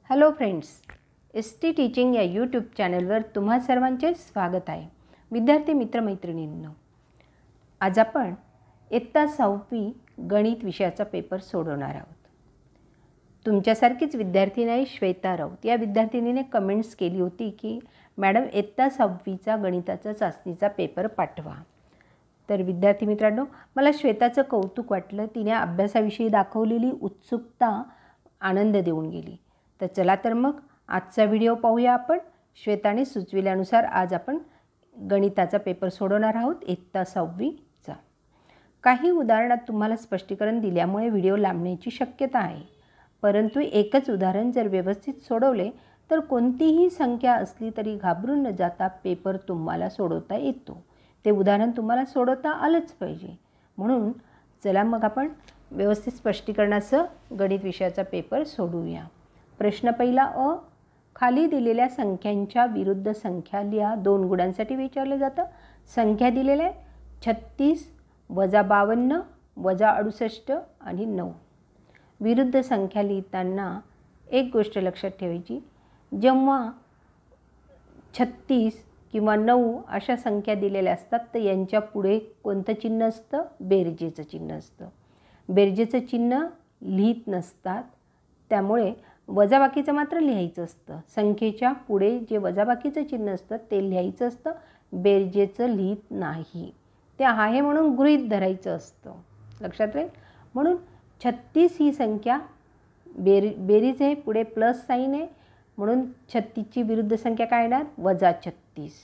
Hello friends, ST teaching या YouTube चॅनलवर तुम्हा सर्वांचे स्वागत आहे. विद्यार्थी मित्रमैत्रिणींनो, आज आपण इयत्ता 6वी गणित विषयाचा पेपर सोडवणार आहोत. तुमच्यासारखीच विद्यार्थिनी आहे श्वेता राऊत. या विद्यार्थिनीने कमेंट्स केली होती की मॅडम इयत्ता 6वीचा गणिताचा चाचणीचा पेपर पाठवा. तर विद्यार्थी मित्रांनो, मला श्वेताचं कौतुक वाटलं. तिने अभ्यासाविषयी दाखवलेली उत्सुकता आनंद देऊन गेली. तर चला तर मग आजचा व्हिडिओ पाहूया आपण. श्वेताने सुचविल्यानुसार आज आपण गणिताचा पेपर सोडवणार आहोत इयत्ता 6वीचा. काही उदाहरणात तुम्हाला स्पष्टीकरण दिल्यामुळे व्हिडिओ लांबण्याची शक्यता आहे, परंतु एकच उदाहरण जर व्यवस्थित सोडवले तर कोणतीही संख्या असली तरी घाबरून न जाता पेपर तुम्हाला सोडवता येतो. ते उदाहरण तुम्हाला सोडवता आलंच पाहिजे. म्हणून चला मग आपण व्यवस्थित स्पष्टीकरणासह गणित विषयाचा पेपर सोडवूया. प्रश्न पहिला अ. खाली दिलेल्या संख्यांच्या विरुद्ध संख्या लिहा. 2 गुणांसाठी विचारलं जातं. संख्या दिलेल्या 36 वजा 52 वजा 68 आणि 9. विरुद्ध संख्या लिहिताना एक गोष्ट लक्षात ठेवायची, जेव्हा 36 किंवा 9 अशा संख्या दिलेल्या असतात तर यांच्या पुढे कोणतं चिन्ह असतं? बेरजेचं चिन्ह असतं. बेरजेचं चिन्ह लिहित नसतात, त्यामुळे वजाबाकीचं मात्र लिहायचं असतं. संख्येच्या पुढे जे वजाबाकीचं चिन्ह असतं ते लिहायचं असतं, बेरजेचं लिहित नाही. ते आहे म्हणून गृहीत धरायचं असतं. लक्षात राहील. म्हणून 36 ही संख्या बेरीज आहे, पुढे प्लस साईन आहे, म्हणून 36ची विरुद्ध संख्या काय येणार? वजा 36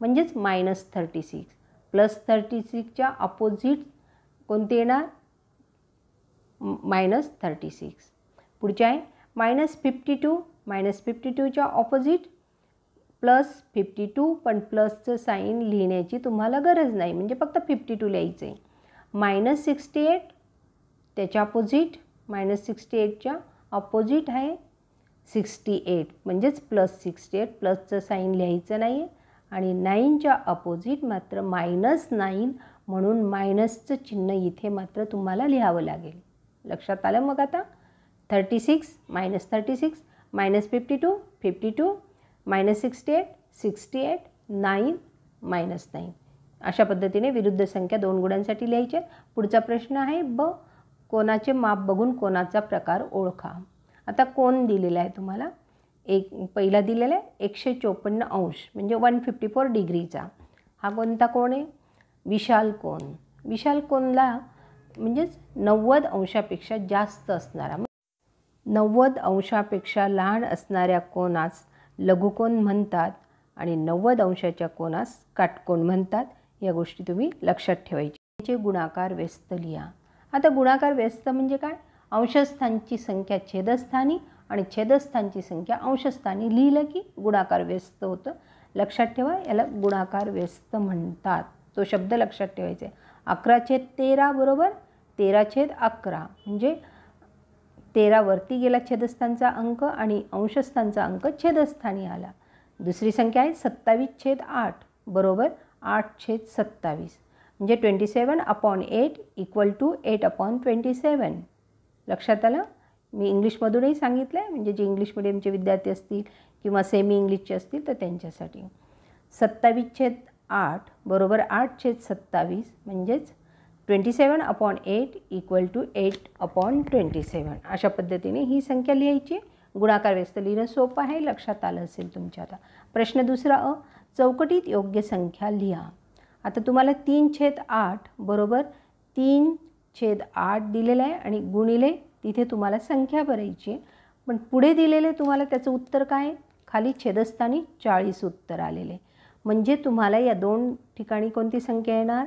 म्हणजेच -36. प्लस 36च्या अपोजिट कोणते येणार? -36. पुढचे आहे -52. -52च्या ऑपोजिट +52, पण प्लसचं साईन लिहिण्याची तुम्हाला गरज नाही, म्हणजे फक्त 52 लिहायचं आहे. -68 त्याच्या अपोजिट, -68च्या अपोजिट आहे 68 म्हणजेच +68, प्लसचं साईन लिहायचं नाही आहे. आणि 9च्या अपोजिट मात्र -9 म्हणून मायनसचं चिन्ह इथे मात्र तुम्हाला लिहावं लागेल. लक्षात आलं मग आता? 36 -36 -52 52 -68 68 9 -9. अशा पद्धतीने विरुद्ध संख्या 2 गुणांसाठी लिहायच्या. पुढचा प्रश्न आहे ब. कोणाचे माप बघून कोणाचा प्रकार ओळखा. आता कोण दिलेला आहे तुम्हाला? पहिला दिलेला आहे 154 अंश म्हणजे 154 डिग्रीचा. हा कोणता कोण आहे? विशाल कोण. विशाल कोणला म्हणजेच 90 अंशापेक्षा जास्त असणारा. 90 अंशापेक्षा लहान असणाऱ्या कोनास लघुकोन म्हणतात आणि 90 अंशाच्या कोनास काटकोन म्हणतात. या गोष्टी तुम्ही लक्षात ठेवायच्या. गुणाकार व्यस्त लिहा. आता गुणाकार व्यस्त म्हणजे काय? अंशस्थांची संख्या छेदस्थानी आणि छेदस्थांची संख्या अंशस्थानी लिहिलं की गुणाकार व्यस्त होतं. लक्षात ठेवा, याला गुणाकार व्यस्त म्हणतात. तो शब्द लक्षात ठेवायचा आहे. 11/13 बरोबर 13/11 म्हणजे 13 वरती गेला छेदस्थानचा अंक आणि अंशस्थानचा अंक छेदस्थानी आला. दुसरी संख्या आहे 27/8 बरोबर 8/27 म्हणजे 27/8 = 8/27. लक्षात आलं? मी इंग्लिशमधूनही सांगितलं आहे, म्हणजे जे इंग्लिश मिडियमचे विद्यार्थी असतील किंवा सेमी इंग्लिशचे असतील तर त्यांच्यासाठी. 27/8 बरोबर 8/27 म्हणजेच 27/8 = 8/27. अशा पद्धतीने ही संख्या लिहायची. गुणाकार व्यस्त लिहिणं सोपं आहे, लक्षात आलं असेल तुमच्या. आता प्रश्न दुसरा अ. चौकटीत योग्य संख्या लिहा. आता तुम्हाला 3/8 बरोबर 3/8 दिलेलं आहे आणि गुणिले तिथे तुम्हाला संख्या भरायची. पण पुढे दिलेले तुम्हाला त्याचं उत्तर काय आहे? खाली छेदस्थानी 40 उत्तर आलेले. म्हणजे तुम्हाला या 2 ठिकाणी कोणती संख्या येणार?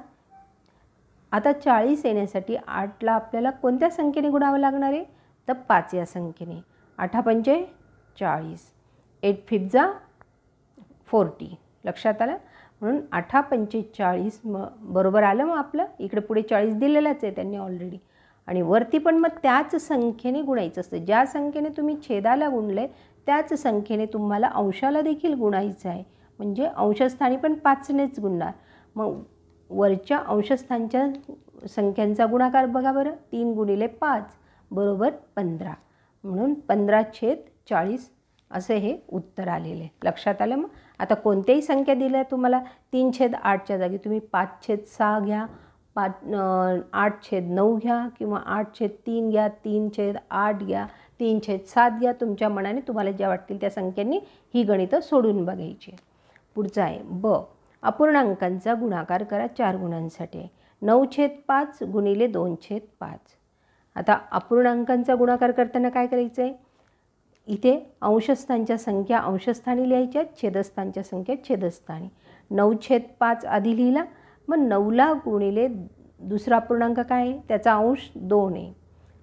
आता 40 येण्यासाठी 8ला आपल्याला कोणत्या संख्येने गुणावं लागणार आहे? तर 5 या संख्येने. 8×5 = 40, 8×5 = 40. लक्षात आलं? म्हणून 8×5 = 40 बरोबर आलं. मग आपलं इकडे पुढे 40 दिलेलाच आहे त्यांनी ऑलरेडी, आणि वरती पण मग त्याच संख्येने गुणायचं असतं. ज्या संख्येने तुम्ही छेदाला गुणले त्याच संख्येने तुम्हाला अंशाला देखील गुणायचं आहे. म्हणजे अंशस्थानी पण 5नेच गुणणार. मग वरच्या अंशस्थानच्या संख्यांचा गुणाकार बघा बरं. 3 × 5 = 15 म्हणून 15/40 असं हे उत्तर आलेलं आहे. लक्षात आलं? मग आता कोणत्याही संख्या दिल्या तुम्हाला 3/8च्या जागी तुम्ही 5/6 घ्या, 8/9 घ्या किंवा 8/3 घ्या, 3/8 घ्या, 3/7 घ्या. तुमच्या मनाने तुम्हाला ज्या वाटतील त्या संख्यांनी ही गणितं सोडून बघायची. पुढचं आहे ब. अपूर्णांकांचा गुणाकार करा 4 गुणांसाठी. 9/5 गुणिले 2/5. आता अपूर्णांकांचा गुणाकार करताना काय करायचं आहे? इथे अंशस्थांच्या संख्या अंशस्थानी लिहायच्या, छेदस्थांच्या संख्या छेदस्थानी. 9/5 आधी लिहिला, मग 9ला गुणिले दुसरा अपूर्णांक काय आहे? त्याचा अंश 2 आहे,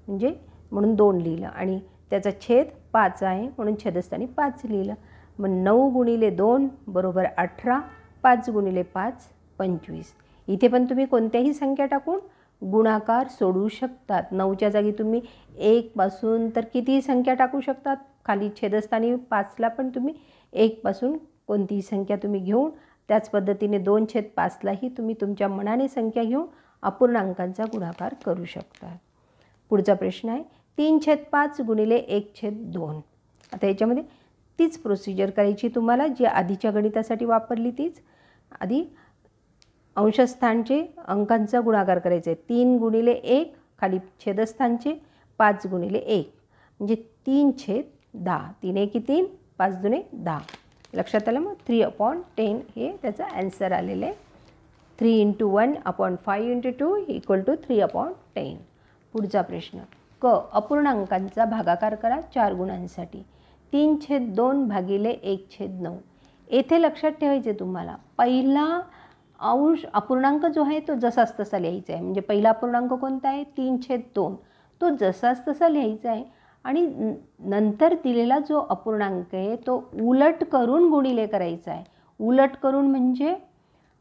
म्हणजे म्हणून 2 लिहिलं, आणि त्याचा छेद 5 आहे म्हणून छेदस्थानी 5 लिहिलं. मग 9 गुणिले 2 बरोबर 18, 5 गुणिले 5 25. इथे पण तुम्ही कोणत्याही संख्या टाकून गुणाकार सोडवू शकतात. 9च्या जागी तुम्ही 1 पासून तर कितीही संख्या टाकू शकतात. खाली छेदस्थानी 5ला पण तुम्ही 1 पासून कोणतीही संख्या तुम्ही घेऊन, त्याच पद्धतीने 2/5लाही तुम्ही तुमच्या मनाने संख्या घेऊन अपूर्णांकांचा गुणाकार करू शकता. पुढचा प्रश्न आहे 3/5 गुणिले 1/2. आता याच्यामध्ये तीच प्रोसिजर करायची तुम्हाला जी आधीच्या गणितासाठी वापरली तीच. आधी अंशस्थानचे अंकांचा गुणाकार करायचा आहे. 3 गुणिले 1 खाली छेदस्थानचे 5 गुणिले 1 म्हणजे 3/10. 3 1 3, 5 2 10. लक्षात आलं? मग 3/10 हे त्याचं ॲन्सर आलेलं आहे. 3 × 1/5 × 2 = 3/10. पुढचा प्रश्न क. अपूर्णांकांचा भागाकार करा 4 गुणांसाठी. 3/2 भागिले 1/9. येथे लक्षात ठेवायचे तुम्हाला, पहिला अंश अपूर्णांक जो आहे तो जसाच तसा लिहायचा आहे. म्हणजे पहिला अपूर्णांक कोणता आहे? 3/2. तो जसाच तसा लिहायचा आहे, आणि नंतर दिलेला जो अपूर्णांक आहे तो उलट करून गुणिले करायचा आहे. उलट करून म्हणजे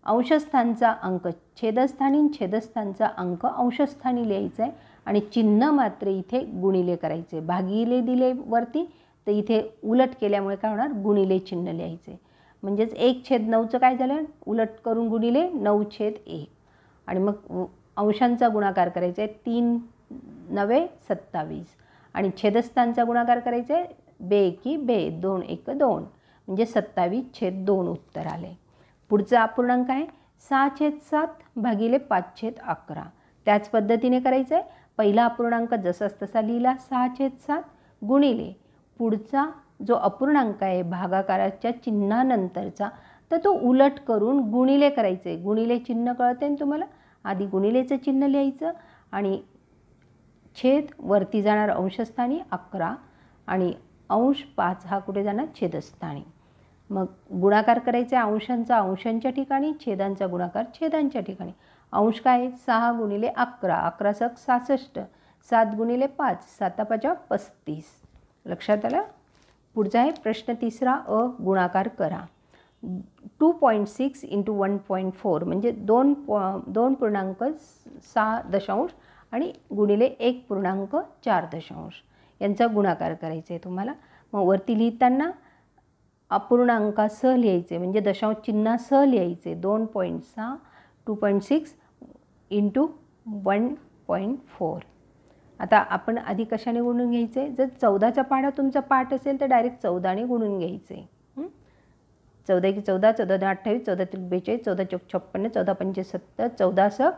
अंशस्थानचा अंक छेदस्थानी, छेदस्थानचा अंक अंशस्थानी लिहायचा आहे, आणि चिन्ह मात्र इथे गुणिले करायचे. भागिले दिले वरती, तर इथे उलट केल्यामुळे काय होणार? गुणिले चिन्ह लिहायचे. म्हणजेच 1/9चं काय झालं? उलट करून गुणिले 9/1. आणि मग अंशांचा गुणाकार करायचा आहे. 3 9 27. आणि छेदस्थानचा गुणाकार करायचा आहे 2 1 2, 2 1 2, म्हणजे 27/2 उत्तर आले. पुढचा अपूर्णांक आहे 6/7 भागिले 5/11. त्याच पद्धतीने करायचं आहे. पहिला अपूर्णांक जसाच तसा लिहिला 6/7 गुणिले पुढचा जो अपूर्णांक आहे भागाकाराच्या चिन्हानंतरचा, तर तो उलट करून गुणिले करायचे. गुणिले चिन्ह कळते ना तुम्हाला? आधी गुणिलेचं चिन्ह लिहायचं, आणि छेद वरती जाणार अंशस्थानी 11, आणि अंश 5 हा कुठे जाणार? छेदस्थानी. मग गुणाकार करायचा आहे अंशांचा अंशांच्या ठिकाणी, छेदांचा गुणाकार छेदांच्या ठिकाणी. अंश काय? 6 गुणिले 11, 11 × 66, 7 गुणिले 5, 7 5 35. लक्षात आलं? पुढचा आहे प्रश्न तिसरा अ. गुणाकार करा. 2.6 × 1.4 म्हणजे 2.6 आणि गुणिले 1.4 यांचा गुणाकार करायचा आहे तुम्हाला. मग वरती लिहिताना अपूर्णांकासह लिहायचे, म्हणजे दशांश चिन्हासह लिहायचे. 2.6 2.6 × 1.4. आता आपण आधी कशाने गुणून घ्यायचे? जर 14चा पाढा तुमचा पाठ असेल तर डायरेक्ट 14ने गुणून घ्यायचे. 14 × 14, 14 × 28, 14 × 42, 14 × 56, 14 × 75, 14 ×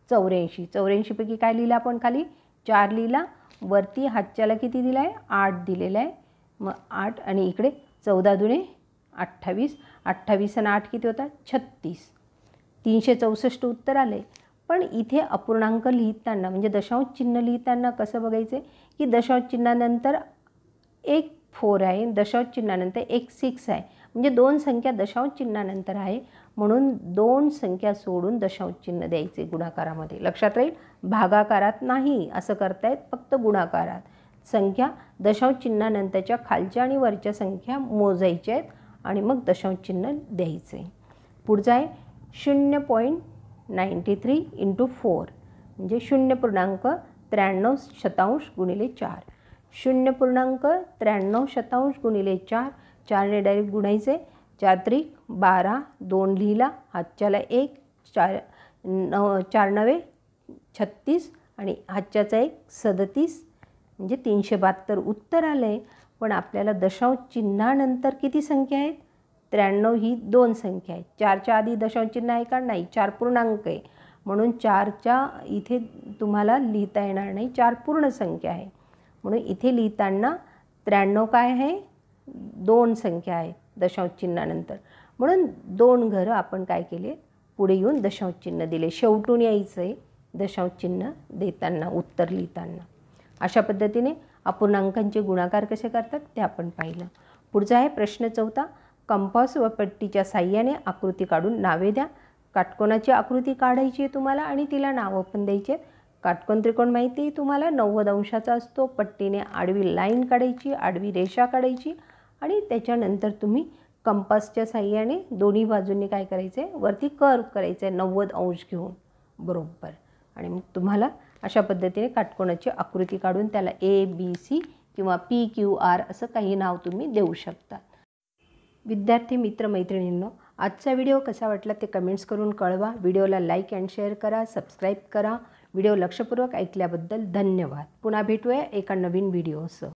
84. 84 पैकी काय लिहिलं आपण? खाली 4 लिहिला, वरती हातच्याला किती दिला आहे? 8 दिलेला आहे. मग 8, आणि इकडे 14 दुणे 28, 28 आणि 8 किती होतात? 36. 364 उत्तर आले. पण इथे अपूर्णांक लिहिताना म्हणजे दशांश चिन्ह लिहिताना कसं बघायचे की दशांश चिन्हानंतर एक 4 आहे, दशांश चिन्हानंतर एक 6 आहे, म्हणजे दोन संख्या दशांश चिन्हानंतर आहे म्हणून दोन संख्या सोडून दशांश चिन्ह द्यायचे गुणाकारामध्ये. लक्षात राहील, भागाकारात नाही असं करतायत, फक्त गुणाकारात संख्या दशांश चिन्हानंतरच्या खालच्या आणि वरच्या संख्या मोजायच्या आहेत आणि मग दशांश चिन्ह द्यायचे. पुढचा आहे 0.93 × 4 म्हणजे 0.93 गुणिले 4. 0.93 गुणिले 4, 4ने डायरेक्ट गुणायचे. 4 त्रिक 12, 2 लिहिला, हातच्याला 1, 4 9 36 आणि हातच्याचा 1 37 म्हणजे 372 उत्तर आलं आहे. पण आपल्याला दशांश चिन्हानंतर किती संख्या आहेत? 93 ही 2 संख्या आहे. 4च्या आधी दशांश चिन्ह आहे का? नाही, 4 पूर्णांक आहे. म्हणून 4च्या इथे तुम्हाला लिहिता येणार नाही, 4 पूर्ण संख्या आहे. म्हणून इथे लिहिताना 93 काय आहे? 2 संख्या आहे दशांश चिन्हानंतर. म्हणून 2 घरं आपण काय केले? पुढे येऊन दशांश चिन्ह दिले. शेवटून यायचं आहे दशांश चिन्ह देताना, उत्तर लिहिताना. अशा पद्धतीने अपूर्णांकांचे गुणाकार कसे करतात ते आपण पाहिलं. पुढचा आहे प्रश्न 4. कंपास व पट्टीच्या साह्याने आकृती काढून नावे द्या. काटकोनाची आकृती काढायची आहे तुम्हाला आणि तिला नावं पण द्यायची आहेत. काटकोन त्रिकोण माहिती आहे तुम्हाला 90 अंशाचा असतो. पट्टीने आडवी लाईन काढायची, आडवी रेषा काढायची आणि त्याच्यानंतर तुम्ही कंपासच्या साह्याने दोन्ही बाजूंनी काय करायचं आहे? वरती कर्व करायचं आहे 90 अंश घेऊन, बरोबर. आणि मग तुम्हाला अशा पद्धतीने काटकोनाची आकृती काढून त्याला ABC किंवा PQR असं काही नाव तुम्ही देऊ शकता. विद्यार्थी मित्रमैत्रिणींनो, आजचा व्हिडिओ कसा वाटला ते कमेंट्स करून कळवा. व्हिडिओला लाईक अँड शेअर करा, सबस्क्राईब करा. व्हिडिओ लक्षपूर्वक ऐकल्याबद्दल धन्यवाद. पुन्हा भेटूया एका नवीन व्हिडिओसह.